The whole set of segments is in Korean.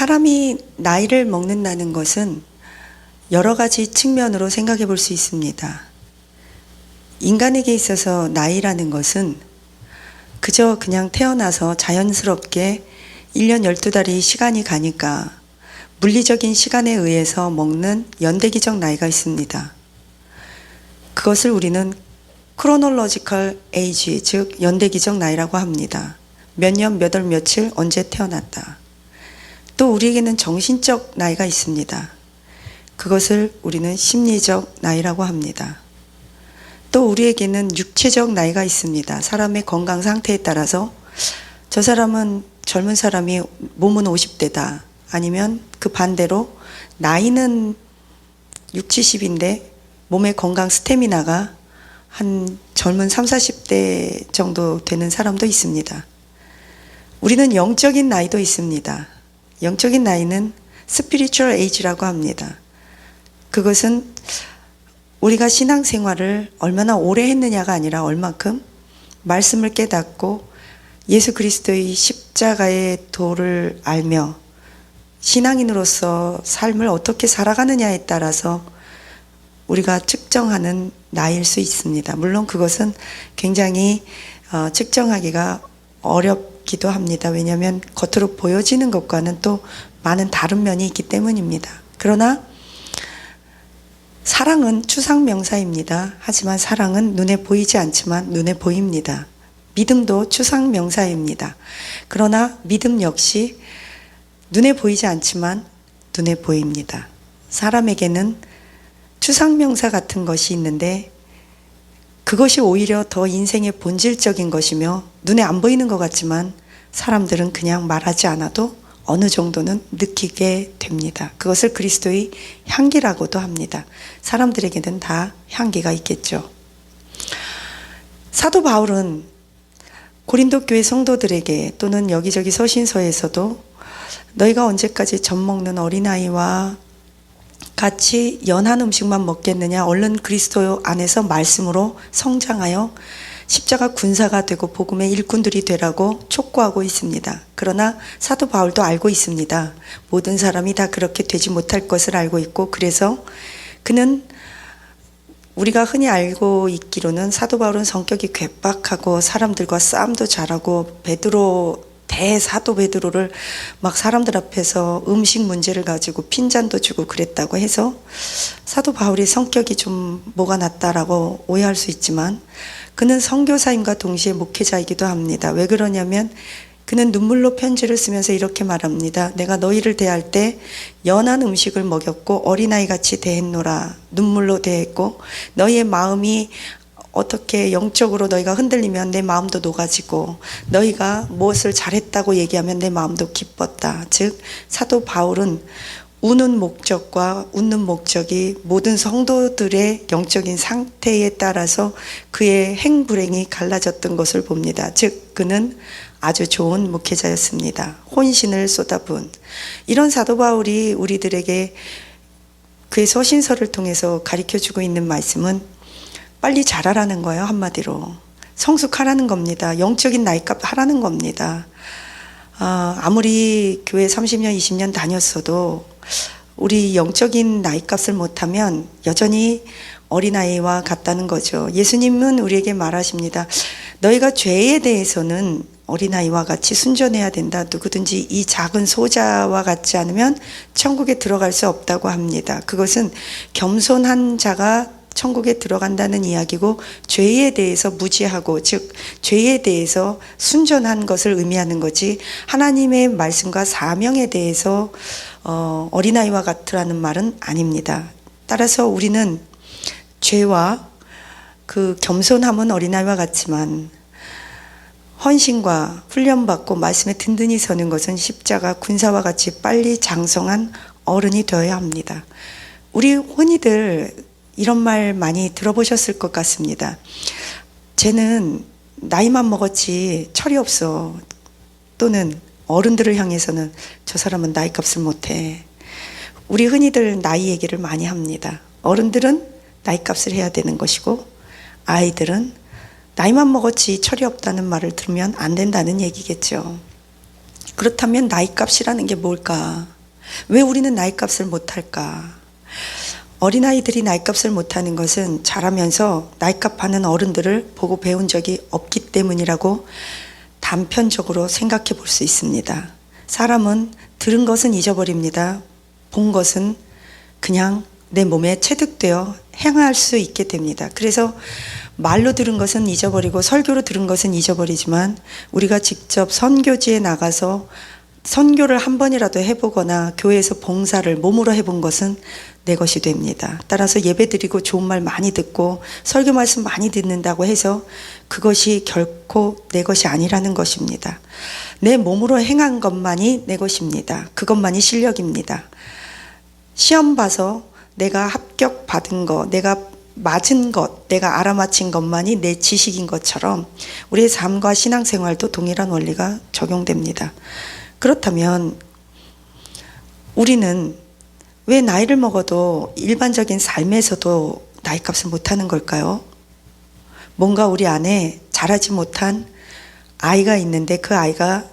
사람이 나이를 먹는다는 것은 여러 가지 측면으로 생각해 볼 수 있습니다. 인간에게 있어서 나이라는 것은 그저 그냥 태어나서 자연스럽게 1년 12달이 시간이 가니까 물리적인 시간에 의해서 먹는 연대기적 나이가 있습니다. 그것을 우리는 크로놀로지컬 에이지, 즉 연대기적 나이라고 합니다. 몇 년, 몇 월, 며칠, 언제 태어났다. 또 우리에게는 정신적 나이가 있습니다. 그것을 우리는 심리적 나이라고 합니다. 또 우리에게는 육체적 나이가 있습니다. 사람의 건강 상태에 따라서 저 사람은 젊은 사람이 몸은 50대다. 아니면 그 반대로 나이는 60, 70인데 몸의 건강 스태미나가 한 젊은 30, 40대 정도 되는 사람도 있습니다. 우리는 영적인 나이도 있습니다. 영적인 나이는 스피리추얼 에이지라고 합니다. 그것은 우리가 신앙생활을 얼마나 오래 했느냐가 아니라 얼만큼 말씀을 깨닫고 예수 그리스도의 십자가의 도를 알며 신앙인으로서 삶을 어떻게 살아가느냐에 따라서 우리가 측정하는 나이일 수 있습니다. 물론 그것은 굉장히 측정하기가 어렵기도 합니다. 왜냐하면 겉으로 보여지는 것과는 또 많은 다른 면이 있기 때문입니다. 그러나 사랑은 추상명사입니다. 하지만 사랑은 눈에 보이지 않지만 눈에 보입니다. 믿음도 추상명사입니다. 그러나 믿음 역시 눈에 보이지 않지만 눈에 보입니다. 사람에게는 추상명사 같은 것이 있는데 그것이 오히려 더 인생의 본질적인 것이며 눈에 안 보이는 것 같지만 사람들은 그냥 말하지 않아도 어느 정도는 느끼게 됩니다. 그것을 그리스도의 향기라고도 합니다. 사람들에게는 다 향기가 있겠죠. 사도 바울은 고린도 교회 성도들에게 또는 여기저기 서신서에서도 너희가 언제까지 젖 먹는 어린아이와 같이 연한 음식만 먹겠느냐, 얼른 그리스도 안에서 말씀으로 성장하여 십자가 군사가 되고 복음의 일꾼들이 되라고 촉구하고 있습니다. 그러나 사도 바울도 알고 있습니다. 모든 사람이 다 그렇게 되지 못할 것을 알고 있고, 그래서 그는 우리가 흔히 알고 있기로는 사도 바울은 성격이 괴팍하고 사람들과 싸움도 잘하고 대사도 베드로를 막 사람들 앞에서 음식 문제를 가지고 핀잔도 주고 그랬다고 해서 사도 바울의 성격이 좀 뭐가 낫다라고 오해할 수 있지만 그는 선교사임과 동시에 목회자이기도 합니다. 왜 그러냐면 그는 눈물로 편지를 쓰면서 이렇게 말합니다. 내가 너희를 대할 때 연한 음식을 먹였고 어린아이같이 대했노라. 눈물로 대했고 너희의 마음이 어떻게 영적으로 너희가 흔들리면 내 마음도 녹아지고 너희가 무엇을 잘했다고 얘기하면 내 마음도 기뻤다. 즉 사도 바울은 우는 목적과 웃는 목적이 모든 성도들의 영적인 상태에 따라서 그의 행불행이 갈라졌던 것을 봅니다. 즉 그는 아주 좋은 목회자였습니다. 혼신을 쏟아부은 이런 사도 바울이 우리들에게 그의 서신서를 통해서 가르쳐주고 있는 말씀은 빨리 자라라는 거예요. 한마디로 성숙하라는 겁니다. 영적인 나이값 하라는 겁니다. 아무리 교회 30년 20년 다녔어도 우리 영적인 나이값을 못하면 여전히 어린아이와 같다는 거죠. 예수님은 우리에게 말하십니다. 너희가 죄에 대해서는 어린아이와 같이 순전해야 된다. 누구든지 이 작은 소자와 같지 않으면 천국에 들어갈 수 없다고 합니다. 그것은 겸손한 자가 천국에 들어간다는 이야기고 죄에 대해서 무지하고 즉 죄에 대해서 순전한 것을 의미하는 거지 하나님의 말씀과 사명에 대해서 어린아이와 같으라는 말은 아닙니다. 따라서 우리는 죄와 그 겸손함은 어린아이와 같지만 헌신과 훈련받고 말씀에 든든히 서는 것은 십자가 군사와 같이 빨리 장성한 어른이 되어야 합니다. 우리 흔히들 이런 말 많이 들어보셨을 것 같습니다. 쟤는 나이만 먹었지 철이 없어. 또는 어른들을 향해서는 저 사람은 나이값을 못해. 우리 흔히들 나이 얘기를 많이 합니다. 어른들은 나이값을 해야 되는 것이고 아이들은 나이만 먹었지 철이 없다는 말을 들으면 안 된다는 얘기겠죠. 그렇다면 나이값이라는 게 뭘까? 왜 우리는 나이값을 못할까? 어린아이들이 나이값을 못하는 것은 자라면서 나이값하는 어른들을 보고 배운 적이 없기 때문이라고 단편적으로 생각해 볼 수 있습니다. 사람은 들은 것은 잊어버립니다. 본 것은 그냥 내 몸에 체득되어 행할 수 있게 됩니다. 그래서 말로 들은 것은 잊어버리고 설교로 들은 것은 잊어버리지만 우리가 직접 선교지에 나가서 선교를 한 번이라도 해보거나 교회에서 봉사를 몸으로 해본 것은 내 것이 됩니다. 따라서 예배 드리고 좋은 말 많이 듣고 설교 말씀 많이 듣는다고 해서 그것이 결코 내 것이 아니라는 것입니다. 내 몸으로 행한 것만이 내 것입니다. 그것만이 실력입니다. 시험 봐서 내가 합격받은 것, 내가 맞은 것, 내가 알아맞힌 것만이 내 지식인 것처럼 우리의 삶과 신앙생활도 동일한 원리가 적용됩니다. 그렇다면 우리는 왜 나이를 먹어도 일반적인 삶에서도 나이값을 못하는 걸까요? 뭔가 우리 안에 자라지 못한 아이가 있는데 그 아이가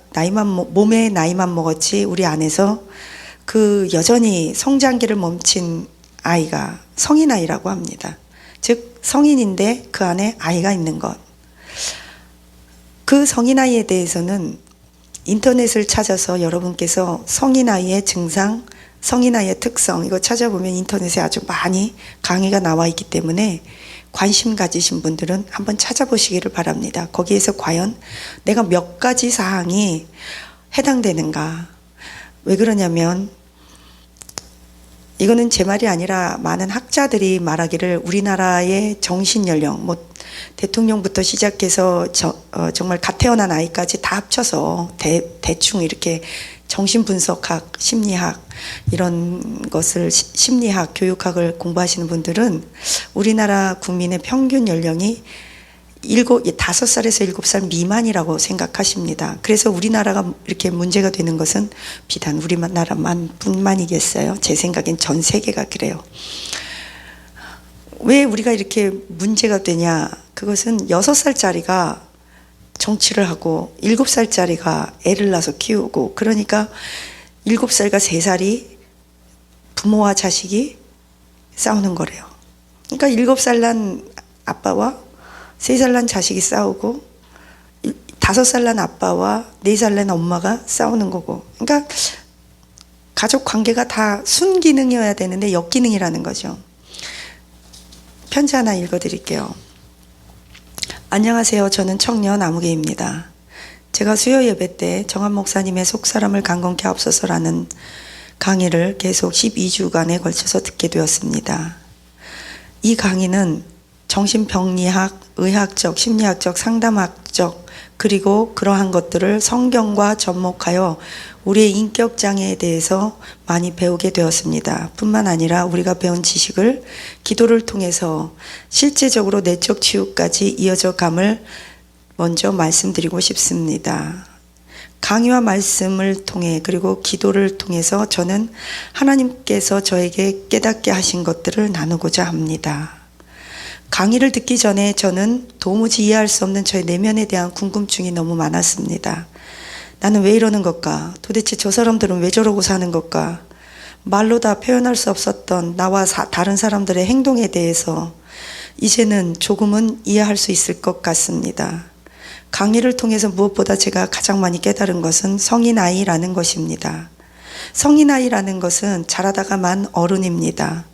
몸에 나이만 먹었지 우리 안에서 그 여전히 성장기를 멈춘 아이가 성인아이라고 합니다. 즉 성인인데 그 안에 아이가 있는 것. 그 성인아이에 대해서는 인터넷을 찾아서 여러분께서 성인아이의 증상, 성인아이의 특성 이거 찾아보면 인터넷에 아주 많이 강의가 나와 있기 때문에 관심 가지신 분들은 한번 찾아보시기를 바랍니다. 거기에서 과연 내가 몇 가지 사항이 해당되는가. 왜 그러냐면 이거는 제 말이 아니라 많은 학자들이 말하기를 우리나라의 정신연령, 대통령부터 시작해서 정말 갓 태어난 아이까지 다 합쳐서 대충 이렇게 정신분석학, 심리학 이런 것을 심리학, 교육학을 공부하시는 분들은 우리나라 국민의 평균 연령이 5살에서 7살 미만이라고 생각하십니다. 그래서 우리나라가 이렇게 문제가 되는 것은 비단 우리나라만 뿐만이겠어요. 제 생각엔 전 세계가 그래요. 왜 우리가 이렇게 문제가 되냐? 그것은 6살짜리가 정치를 하고 7살짜리가 애를 낳아서 키우고 그러니까 7살과 3살이 부모와 자식이 싸우는 거래요. 그러니까 7살 난 아빠와 3살 난 자식이 싸우고 5살 난 아빠와 4살 난 엄마가 싸우는 거고 그러니까 가족 관계가 다 순기능이어야 되는데 역기능이라는 거죠. 편지 하나 읽어드릴게요. 안녕하세요. 저는 청년 아무개입니다. 제가 수요 예배 때 정한 목사님의 속사람을 강건케 하옵소서라는 강의를 계속 12주간에 걸쳐서 듣게 되었습니다. 이 강의는 정신병리학, 의학적, 심리학적, 상담학적 그리고 그러한 것들을 성경과 접목하여 우리의 인격장애에 대해서 많이 배우게 되었습니다. 뿐만 아니라 우리가 배운 지식을 기도를 통해서 실제적으로 내적 치유까지 이어져 감을 먼저 말씀드리고 싶습니다. 강의와 말씀을 통해 그리고 기도를 통해서 저는 하나님께서 저에게 깨닫게 하신 것들을 나누고자 합니다. 강의를 듣기 전에 저는 도무지 이해할 수 없는 저의 내면에 대한 궁금증이 너무 많았습니다. 나는 왜 이러는 걸까? 도대체 저 사람들은 왜 저러고 사는 걸까? 말로 다 표현할 수 없었던 나와 다른 사람들의 행동에 대해서 이제는 조금은 이해할 수 있을 것 같습니다. 강의를 통해서 무엇보다 제가 가장 많이 깨달은 것은 성인아이라는 것입니다. 성인아이라는 것은 자라다가 만 어른입니다.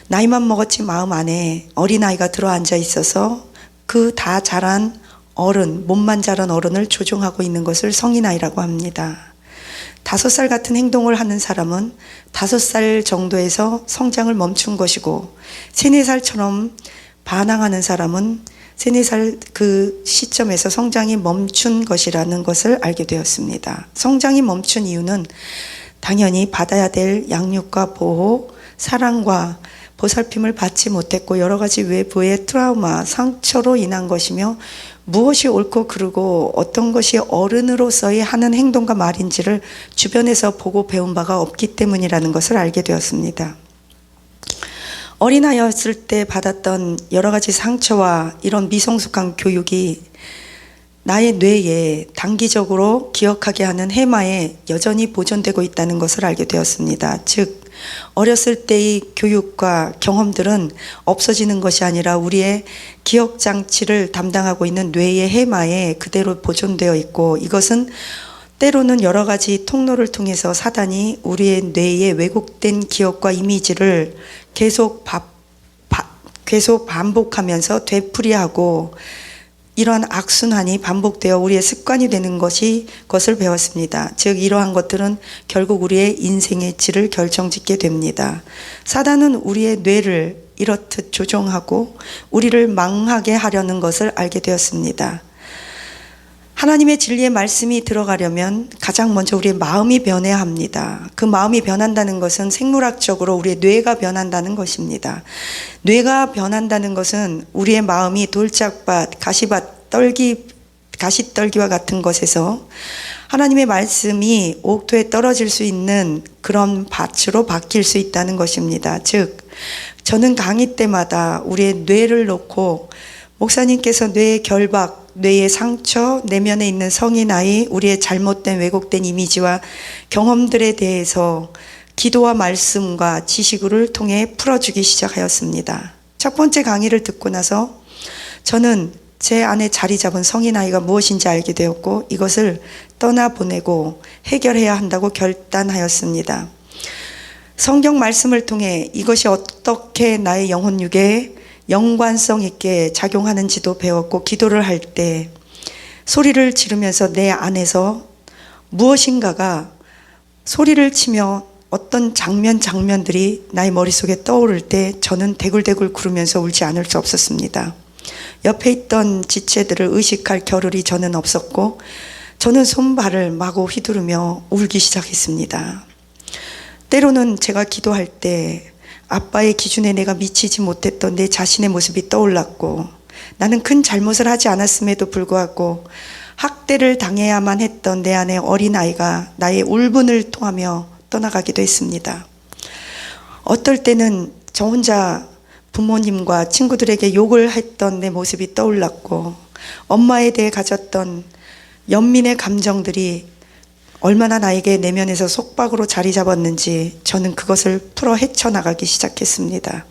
나이만 먹었지 마음 안에 어린아이가 들어앉아 있어서 그 다 자란 어른, 몸만 자란 어른을 조종하고 있는 것을 성인아이라고 합니다. 5살 같은 행동을 하는 사람은 5살 정도에서 성장을 멈춘 것이고 3, 4살처럼 반항하는 사람은 3, 4살 그 시점에서 성장이 멈춘 것이라는 것을 알게 되었습니다. 성장이 멈춘 이유는 당연히 받아야 될 양육과 보호, 사랑과 보살핌을 받지 못했고 여러 가지 외부의 트라우마, 상처로 인한 것이며 무엇이 옳고 그르고 어떤 것이 어른으로서의 하는 행동과 말인지를 주변에서 보고 배운 바가 없기 때문이라는 것을 알게 되었습니다. 어린아이였을 때 받았던 여러 가지 상처와 이런 미성숙한 교육이 나의 뇌에 단기적으로 기억하게 하는 해마에 여전히 보존되고 있다는 것을 알게 되었습니다. 즉 어렸을 때의 교육과 경험들은 없어지는 것이 아니라 우리의 기억 장치를 담당하고 있는 뇌의 해마에 그대로 보존되어 있고, 이것은 때로는 여러 가지 통로를 통해서 사단이 우리의 뇌에 왜곡된 기억과 이미지를 계속 반복하면서 되풀이하고, 이러한 악순환이 반복되어 우리의 습관이 되는 것을 배웠습니다. 즉 이러한 것들은 결국 우리의 인생의 질을 결정짓게 됩니다. 사단은 우리의 뇌를 이렇듯 조종하고 우리를 망하게 하려는 것을 알게 되었습니다. 하나님의 진리의 말씀이 들어가려면 가장 먼저 우리의 마음이 변해야 합니다. 그 마음이 변한다는 것은 생물학적으로 우리의 뇌가 변한다는 것입니다. 뇌가 변한다는 것은 우리의 마음이 돌짝밭, 가시떨기와 같은 것에서 하나님의 말씀이 옥토에 떨어질 수 있는 그런 밭으로 바뀔 수 있다는 것입니다. 즉 저는 강의 때마다 우리의 뇌를 놓고 목사님께서 뇌의 결박, 뇌의 상처, 내면에 있는 성인 아이, 우리의 잘못된 왜곡된 이미지와 경험들에 대해서 기도와 말씀과 지식을 통해 풀어주기 시작하였습니다. 첫 번째 강의를 듣고 나서 저는 제 안에 자리 잡은 성인 아이가 무엇인지 알게 되었고, 이것을 떠나보내고 해결해야 한다고 결단하였습니다. 성경 말씀을 통해 이것이 어떻게 나의 영혼 육에 연관성 있게 작용하는지도 배웠고, 기도를 할 때 소리를 지르면서 내 안에서 무엇인가가 소리를 치며 어떤 장면들이 나의 머릿속에 떠오를 때 저는 대굴대굴 구르면서 울지 않을 수 없었습니다. 옆에 있던 지체들을 의식할 겨를이 저는 없었고, 저는 손발을 마구 휘두르며 울기 시작했습니다. 때로는 제가 기도할 때 아빠의 기준에 내가 미치지 못했던 내 자신의 모습이 떠올랐고, 나는 큰 잘못을 하지 않았음에도 불구하고 학대를 당해야만 했던 내 안의 어린아이가 나의 울분을 통하며 떠나가기도 했습니다. 어떨 때는 저 혼자 부모님과 친구들에게 욕을 했던 내 모습이 떠올랐고, 엄마에 대해 가졌던 연민의 감정들이 얼마나 나에게 내면에서 속박으로 자리 잡았는지 저는 그것을 풀어 헤쳐나가기 시작했습니다.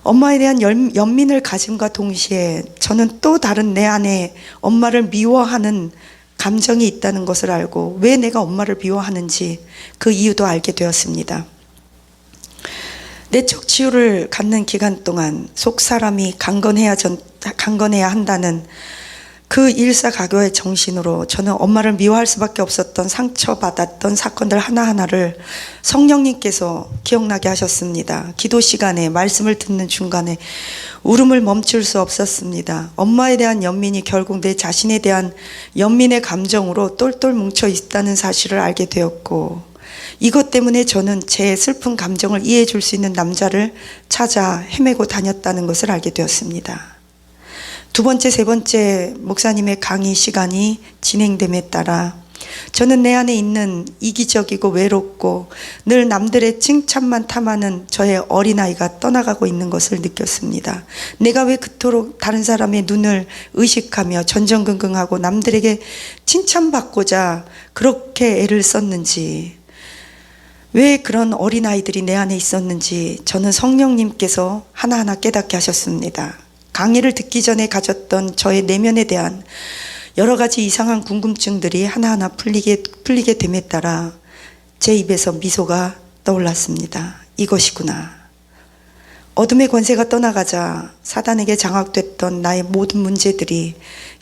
엄마에 대한 연민을 가짐과 동시에 저는 또 다른 내 안에 엄마를 미워하는 감정이 있다는 것을 알고, 왜 내가 엄마를 미워하는지 그 이유도 알게 되었습니다. 내적 치유를 갖는 기간 동안 속 사람이 강건해야 한다는 그 일사각오의 정신으로 저는 엄마를 미워할 수밖에 없었던 상처받았던 사건들 하나하나를 성령님께서 기억나게 하셨습니다. 기도 시간에 말씀을 듣는 중간에 울음을 멈출 수 없었습니다. 엄마에 대한 연민이 결국 내 자신에 대한 연민의 감정으로 똘똘 뭉쳐 있다는 사실을 알게 되었고, 이것 때문에 저는 제 슬픈 감정을 이해해 줄 수 있는 남자를 찾아 헤매고 다녔다는 것을 알게 되었습니다. 두 번째, 세 번째 목사님의 강의 시간이 진행됨에 따라 저는 내 안에 있는 이기적이고 외롭고 늘 남들의 칭찬만 탐하는 저의 어린아이가 떠나가고 있는 것을 느꼈습니다. 내가 왜 그토록 다른 사람의 눈을 의식하며 전전긍긍하고 남들에게 칭찬받고자 그렇게 애를 썼는지, 왜 그런 어린아이들이 내 안에 있었는지 저는 성령님께서 하나하나 깨닫게 하셨습니다. 강의를 듣기 전에 가졌던 저의 내면에 대한 여러 가지 이상한 궁금증들이 하나하나 풀리게 됨에 따라 제 입에서 미소가 떠올랐습니다. 이것이구나. 어둠의 권세가 떠나가자 사단에게 장악됐던 나의 모든 문제들이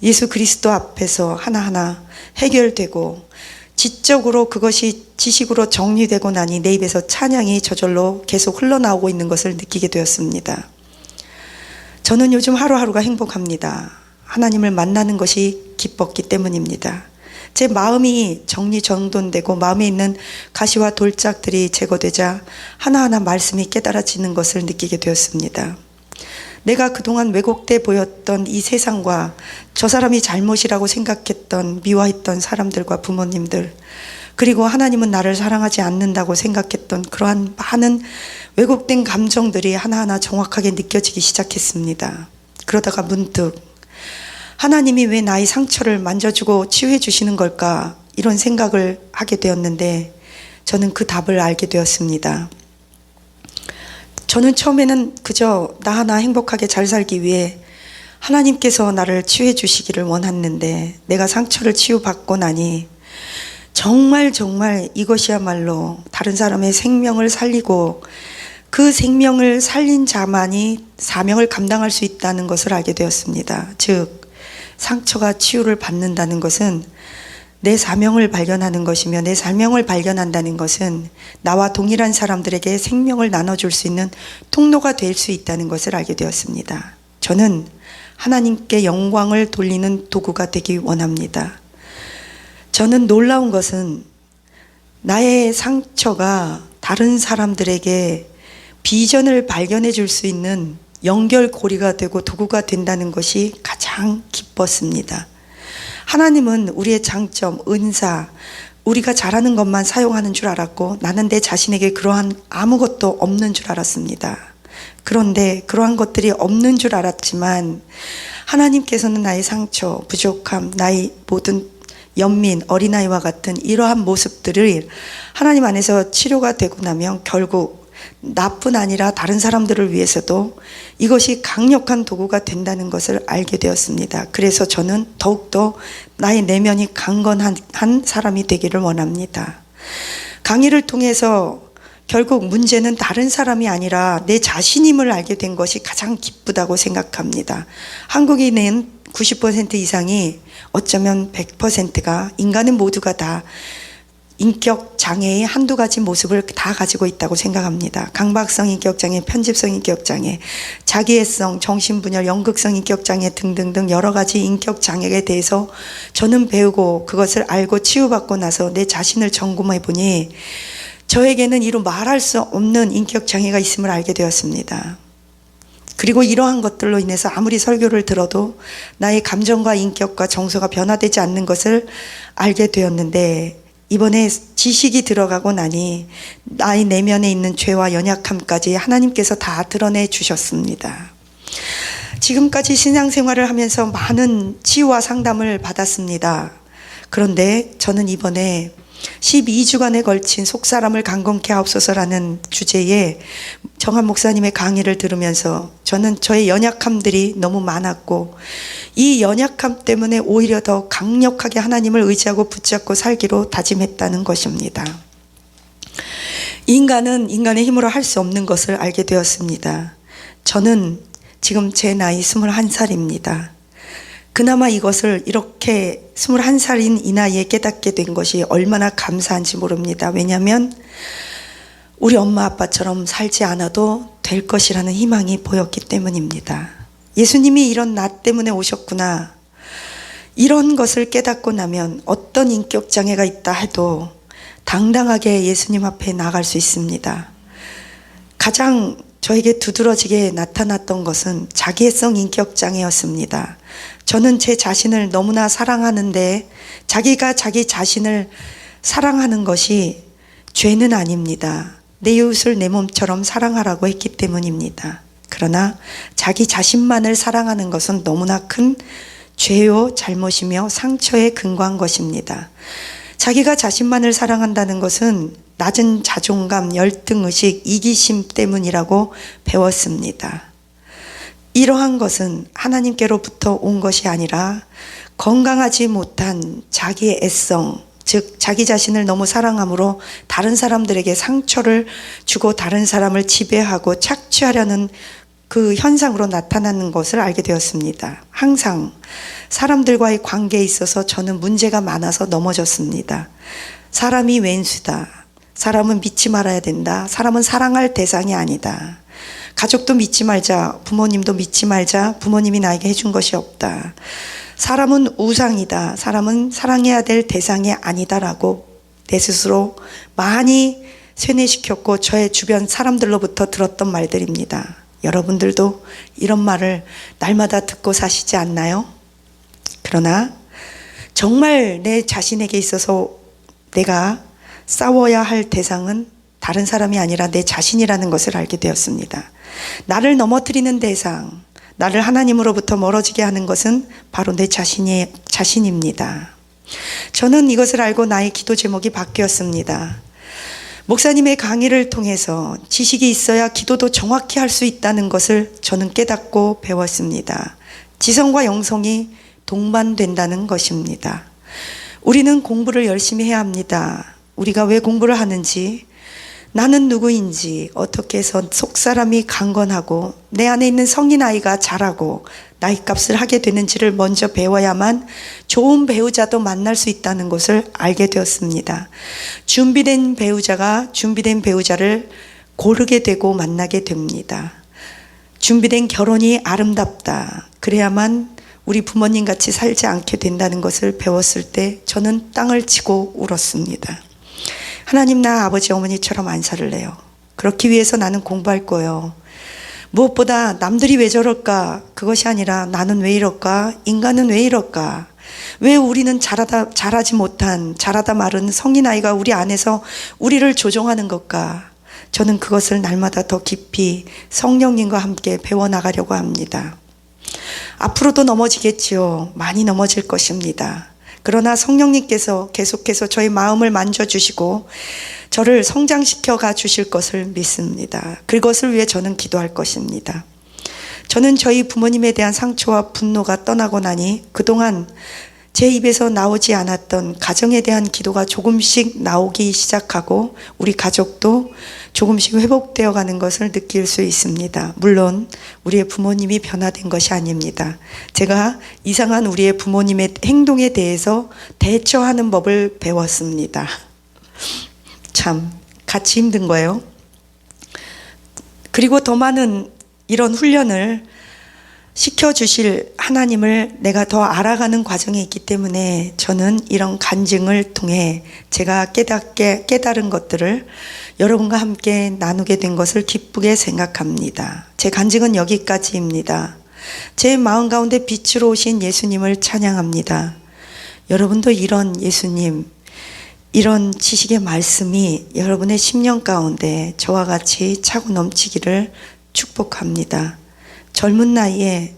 예수 그리스도 앞에서 하나하나 해결되고, 지적으로 그것이 지식으로 정리되고 나니 내 입에서 찬양이 저절로 계속 흘러나오고 있는 것을 느끼게 되었습니다. 저는 요즘 하루하루가 행복합니다. 하나님을 만나는 것이 기뻤기 때문입니다. 제 마음이 정리정돈되고 마음에 있는 가시와 돌짝들이 제거되자 하나하나 말씀이 깨달아지는 것을 느끼게 되었습니다. 내가 그동안 왜곡돼 보였던 이 세상과 저 사람이 잘못이라고 생각했던 미워했던 사람들과 부모님들, 그리고 하나님은 나를 사랑하지 않는다고 생각했던 그러한 많은 왜곡된 감정들이 하나하나 정확하게 느껴지기 시작했습니다. 그러다가 문득 하나님이 왜 나의 상처를 만져주고 치유해 주시는 걸까? 이런 생각을 하게 되었는데 저는 그 답을 알게 되었습니다. 저는 처음에는 그저 나 하나 행복하게 잘 살기 위해 하나님께서 나를 치유해 주시기를 원했는데 내가 상처를 치유받고 나니 정말 이것이야말로 다른 사람의 생명을 살리고 그 생명을 살린 자만이 사명을 감당할 수 있다는 것을 알게 되었습니다. 즉 상처가 치유를 받는다는 것은 내 사명을 발견하는 것이며 내 사명을 발견한다는 것은 나와 동일한 사람들에게 생명을 나눠줄 수 있는 통로가 될 수 있다는 것을 알게 되었습니다. 저는 하나님께 영광을 돌리는 도구가 되기 원합니다. 저는 놀라운 것은 나의 상처가 다른 사람들에게 비전을 발견해 줄 수 있는 연결고리가 되고 도구가 된다는 것이 가장 기뻤습니다. 하나님은 우리의 장점, 은사, 우리가 잘하는 것만 사용하는 줄 알았고 나는 내 자신에게 그러한 아무것도 없는 줄 알았습니다. 그런데 그러한 것들이 없는 줄 알았지만 하나님께서는 나의 상처, 부족함, 나의 모든 연민, 어린아이와 같은 이러한 모습들을 하나님 안에서 치료가 되고 나면 결국 나뿐 아니라 다른 사람들을 위해서도 이것이 강력한 도구가 된다는 것을 알게 되었습니다. 그래서 저는 더욱더 나의 내면이 강건한 사람이 되기를 원합니다. 강의를 통해서 결국 문제는 다른 사람이 아니라 내 자신임을 알게 된 것이 가장 기쁘다고 생각합니다. 한국인은 90% 이상이 어쩌면 100%가 인간은 모두가 다 인격 장애의 한두 가지 모습을 다 가지고 있다고 생각합니다. 강박성 인격장애, 편집성 인격장애, 자기애성, 정신분열, 연극성 인격장애 등등등 여러 가지 인격장애에 대해서 저는 배우고 그것을 알고 치유받고 나서 내 자신을 점검해 보니 저에게는 이루 말할 수 없는 인격장애가 있음을 알게 되었습니다. 그리고 이러한 것들로 인해서 아무리 설교를 들어도 나의 감정과 인격과 정서가 변화되지 않는 것을 알게 되었는데 이번에 지식이 들어가고 나니 나의 내면에 있는 죄와 연약함까지 하나님께서 다 드러내 주셨습니다. 지금까지 신앙생활을 하면서 많은 치유와 상담을 받았습니다. 그런데 저는 이번에 12주간에 걸친 속사람을 강건케 하옵소서라는 주제의 정한 목사님의 강의를 들으면서 저는 저의 연약함들이 너무 많았고 이 연약함 때문에 오히려 더 강력하게 하나님을 의지하고 붙잡고 살기로 다짐했다는 것입니다. 인간은 인간의 힘으로 할 수 없는 것을 알게 되었습니다. 저는 지금 제 나이 21살입니다. 그나마 이것을 이렇게 21살인 이 나이에 깨닫게 된 것이 얼마나 감사한지 모릅니다. 왜냐하면 우리 엄마 아빠처럼 살지 않아도 될 것이라는 희망이 보였기 때문입니다. 예수님이 이런 나 때문에 오셨구나. 이런 것을 깨닫고 나면 어떤 인격장애가 있다 해도 당당하게 예수님 앞에 나갈 수 있습니다. 가장 저에게 두드러지게 나타났던 것은 자기애성 인격장애였습니다. 저는 제 자신을 너무나 사랑하는데 자기가 자기 자신을 사랑하는 것이 죄는 아닙니다. 내 이웃을 내 몸처럼 사랑하라고 했기 때문입니다. 그러나 자기 자신만을 사랑하는 것은 너무나 큰 죄요 잘못이며 상처에 근거한 것입니다. 자기가 자신만을 사랑한다는 것은 낮은 자존감, 열등의식, 이기심 때문이라고 배웠습니다. 이러한 것은 하나님께로부터 온 것이 아니라 건강하지 못한 자기의 애성, 즉 자기 자신을 너무 사랑함으로 다른 사람들에게 상처를 주고 다른 사람을 지배하고 착취하려는 그 현상으로 나타나는 것을 알게 되었습니다. 항상 사람들과의 관계에 있어서 저는 문제가 많아서 넘어졌습니다. 사람이 왼수다. 사람은 믿지 말아야 된다. 사람은 사랑할 대상이 아니다. 가족도 믿지 말자. 부모님도 믿지 말자. 부모님이 나에게 해준 것이 없다. 사람은 우상이다. 사람은 사랑해야 될 대상이 아니다라고 내 스스로 많이 세뇌시켰고 저의 주변 사람들로부터 들었던 말들입니다. 여러분들도 이런 말을 날마다 듣고 사시지 않나요? 그러나 정말 내 자신에게 있어서 내가 싸워야 할 대상은 다른 사람이 아니라 내 자신이라는 것을 알게 되었습니다. 나를 넘어뜨리는 대상, 나를 하나님으로부터 멀어지게 하는 것은 바로 내 자신입니다. 저는 이것을 알고 나의 기도 제목이 바뀌었습니다. 목사님의 강의를 통해서 지식이 있어야 기도도 정확히 할 수 있다는 것을 저는 깨닫고 배웠습니다. 지성과 영성이 동반된다는 것입니다. 우리는 공부를 열심히 해야 합니다. 우리가 왜 공부를 하는지, 나는 누구인지, 어떻게 해서 속사람이 강건하고 내 안에 있는 성인 아이가 자라고 나이값을 하게 되는지를 먼저 배워야만 좋은 배우자도 만날 수 있다는 것을 알게 되었습니다. 준비된 배우자가 준비된 배우자를 고르게 되고 만나게 됩니다. 준비된 결혼이 아름답다. 그래야만 우리 부모님 같이 살지 않게 된다는 것을 배웠을 때 저는 땅을 치고 울었습니다. 하나님, 나 아버지 어머니처럼 안 살래요. 그렇기 위해서 나는 공부할 거예요. 무엇보다 남들이 왜 저럴까? 그것이 아니라 나는 왜 이럴까? 인간은 왜 이럴까? 왜 우리는 자라지 못한, 자라다 마른 성인 아이가 우리 안에서 우리를 조종하는 것까? 저는 그것을 날마다 더 깊이 성령님과 함께 배워나가려고 합니다. 앞으로도 넘어지겠지요. 많이 넘어질 것입니다. 그러나 성령님께서 계속해서 저의 마음을 만져주시고 저를 성장시켜 가 주실 것을 믿습니다. 그것을 위해 저는 기도할 것입니다. 저는 저희 부모님에 대한 상처와 분노가 떠나고 나니 그동안 제 입에서 나오지 않았던 가정에 대한 기도가 조금씩 나오기 시작하고 우리 가족도 조금씩 회복되어 가는 것을 느낄 수 있습니다. 물론 우리의 부모님이 변화된 것이 아닙니다. 제가 이상한 우리의 부모님의 행동에 대해서 대처하는 법을 배웠습니다. 참 같이 힘든 거예요. 그리고 더 많은 이런 훈련을 시켜주실 하나님을 내가 더 알아가는 과정에 있기 때문에 저는 이런 간증을 통해 제가 깨달은 것들을 여러분과 함께 나누게 된 것을 기쁘게 생각합니다. 제 간증은 여기까지입니다. 제 마음 가운데 빛으로 오신 예수님을 찬양합니다. 여러분도 이런 예수님, 이런 지식의 말씀이 여러분의 심령 가운데 저와 같이 차고 넘치기를 축복합니다. 젊은 나이에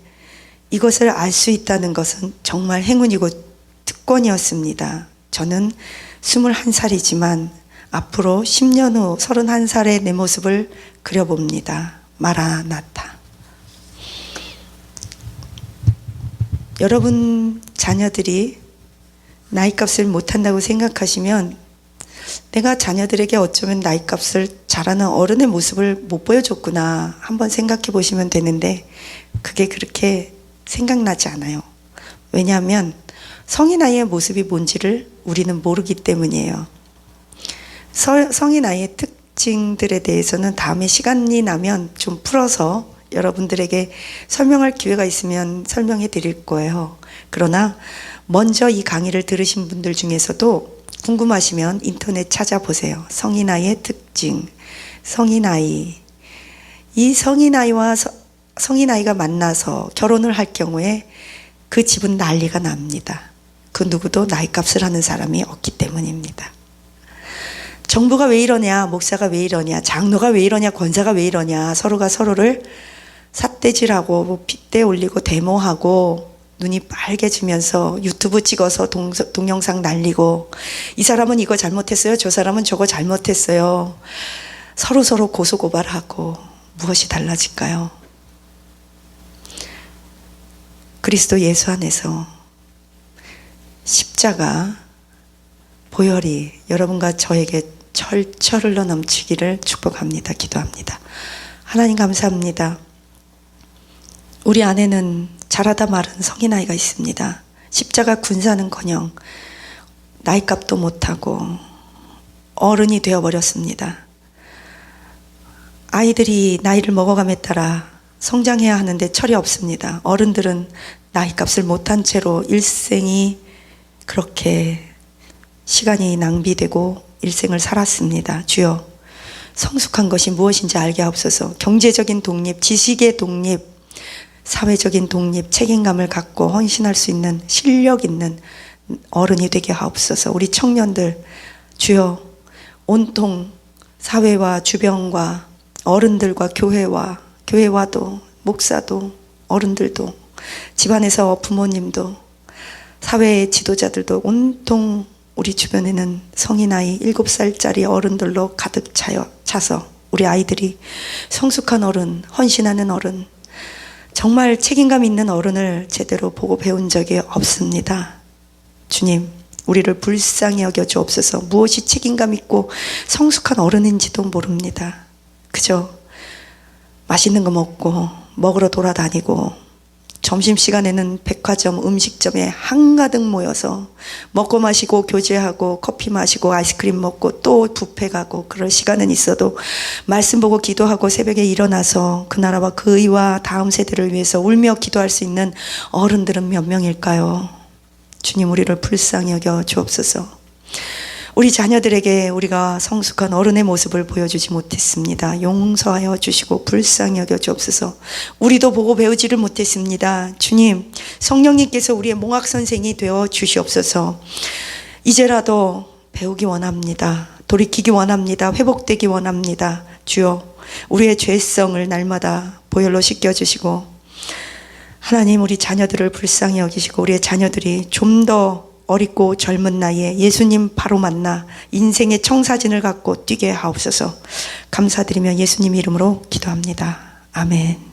이것을 알 수 있다는 것은 정말 행운이고 특권이었습니다. 저는 21살이지만 앞으로 10년 후 31살의 내 모습을 그려봅니다. 마라나타. 여러분 자녀들이 나이값을 못한다고 생각하시면 내가 자녀들에게 어쩌면 나이값을 잘하는 어른의 모습을 못 보여줬구나 한번 생각해 보시면 되는데 그게 그렇게 생각나지 않아요. 왜냐하면 성인 아이의 모습이 뭔지를 우리는 모르기 때문이에요. 성인 아이의 특징들에 대해서는 다음에 시간이 나면 좀 풀어서 여러분들에게 설명할 기회가 있으면 설명해 드릴 거예요. 그러나 먼저 이 강의를 들으신 분들 중에서도 궁금하시면 인터넷 찾아보세요. 성인 아이의 특징, 성인 아이. 이 성인 아이와 성인 아이가 만나서 결혼을 할 경우에 그 집은 난리가 납니다. 그 누구도 나이값을 하는 사람이 없기 때문입니다. 정부가 왜 이러냐, 목사가 왜 이러냐, 장로가 왜 이러냐, 권사가 왜 이러냐, 서로가 서로를 삿대질하고 핏대 올리고 데모하고 눈이 빨개지면서 유튜브 찍어서 동영상 날리고 이 사람은 이거 잘못했어요. 저 사람은 저거 잘못했어요. 서로 고소고발하고 무엇이 달라질까요? 그리스도 예수 안에서 십자가 보혈이 여러분과 저에게 철철 흘러 넘치기를 축복합니다. 기도합니다. 하나님 감사합니다. 우리 안에는 자라다 마른 성인 아이가 있습니다. 십자가 군사는커녕 나이값도 못하고 어른이 되어버렸습니다. 아이들이 나이를 먹어감에 따라 성장해야 하는데 철이 없습니다. 어른들은 나이값을 못한 채로 일생이 그렇게 시간이 낭비되고 일생을 살았습니다. 주여, 성숙한 것이 무엇인지 알게 하옵소서. 경제적인 독립, 지식의 독립, 사회적인 독립, 책임감을 갖고 헌신할 수 있는 실력 있는 어른이 되게 하옵소서. 우리 청년들 주여, 온통 사회와 주변과 어른들과 교회와도 목사도 어른들도, 집안에서 부모님도, 사회의 지도자들도 온통 우리 주변에는 성인 아이 7살짜리 어른들로 가득 차서 우리 아이들이 성숙한 어른, 헌신하는 어른, 정말 책임감 있는 어른을 제대로 보고 배운 적이 없습니다. 주님, 우리를 불쌍히 여겨 주옵소서. 무엇이 책임감 있고 성숙한 어른인지도 모릅니다. 그저 맛있는 거 먹고 먹으러 돌아다니고 점심시간에는 백화점, 음식점에 한가득 모여서 먹고 마시고 교제하고 커피 마시고 아이스크림 먹고 또 뷔페 가고 그럴 시간은 있어도 말씀 보고 기도하고 새벽에 일어나서 그 나라와 그 의와 다음 세대를 위해서 울며 기도할 수 있는 어른들은 몇 명일까요? 주님, 우리를 불쌍히 여겨 주옵소서. 우리 자녀들에게 우리가 성숙한 어른의 모습을 보여주지 못했습니다. 용서하여 주시고 불쌍히 여겨 주옵소서. 우리도 보고 배우지를 못했습니다. 주님, 성령님께서 우리의 몽학 선생이 되어 주시옵소서. 이제라도 배우기 원합니다. 돌이키기 원합니다. 회복되기 원합니다. 주여, 우리의 죄성을 날마다 보혈로 씻겨주시고 하나님, 우리 자녀들을 불쌍히 여기시고 우리의 자녀들이 좀 더 어리고 젊은 나이에 예수님 바로 만나 인생의 청사진을 갖고 뛰게 하옵소서. 감사드리며 예수님 이름으로 기도합니다. 아멘.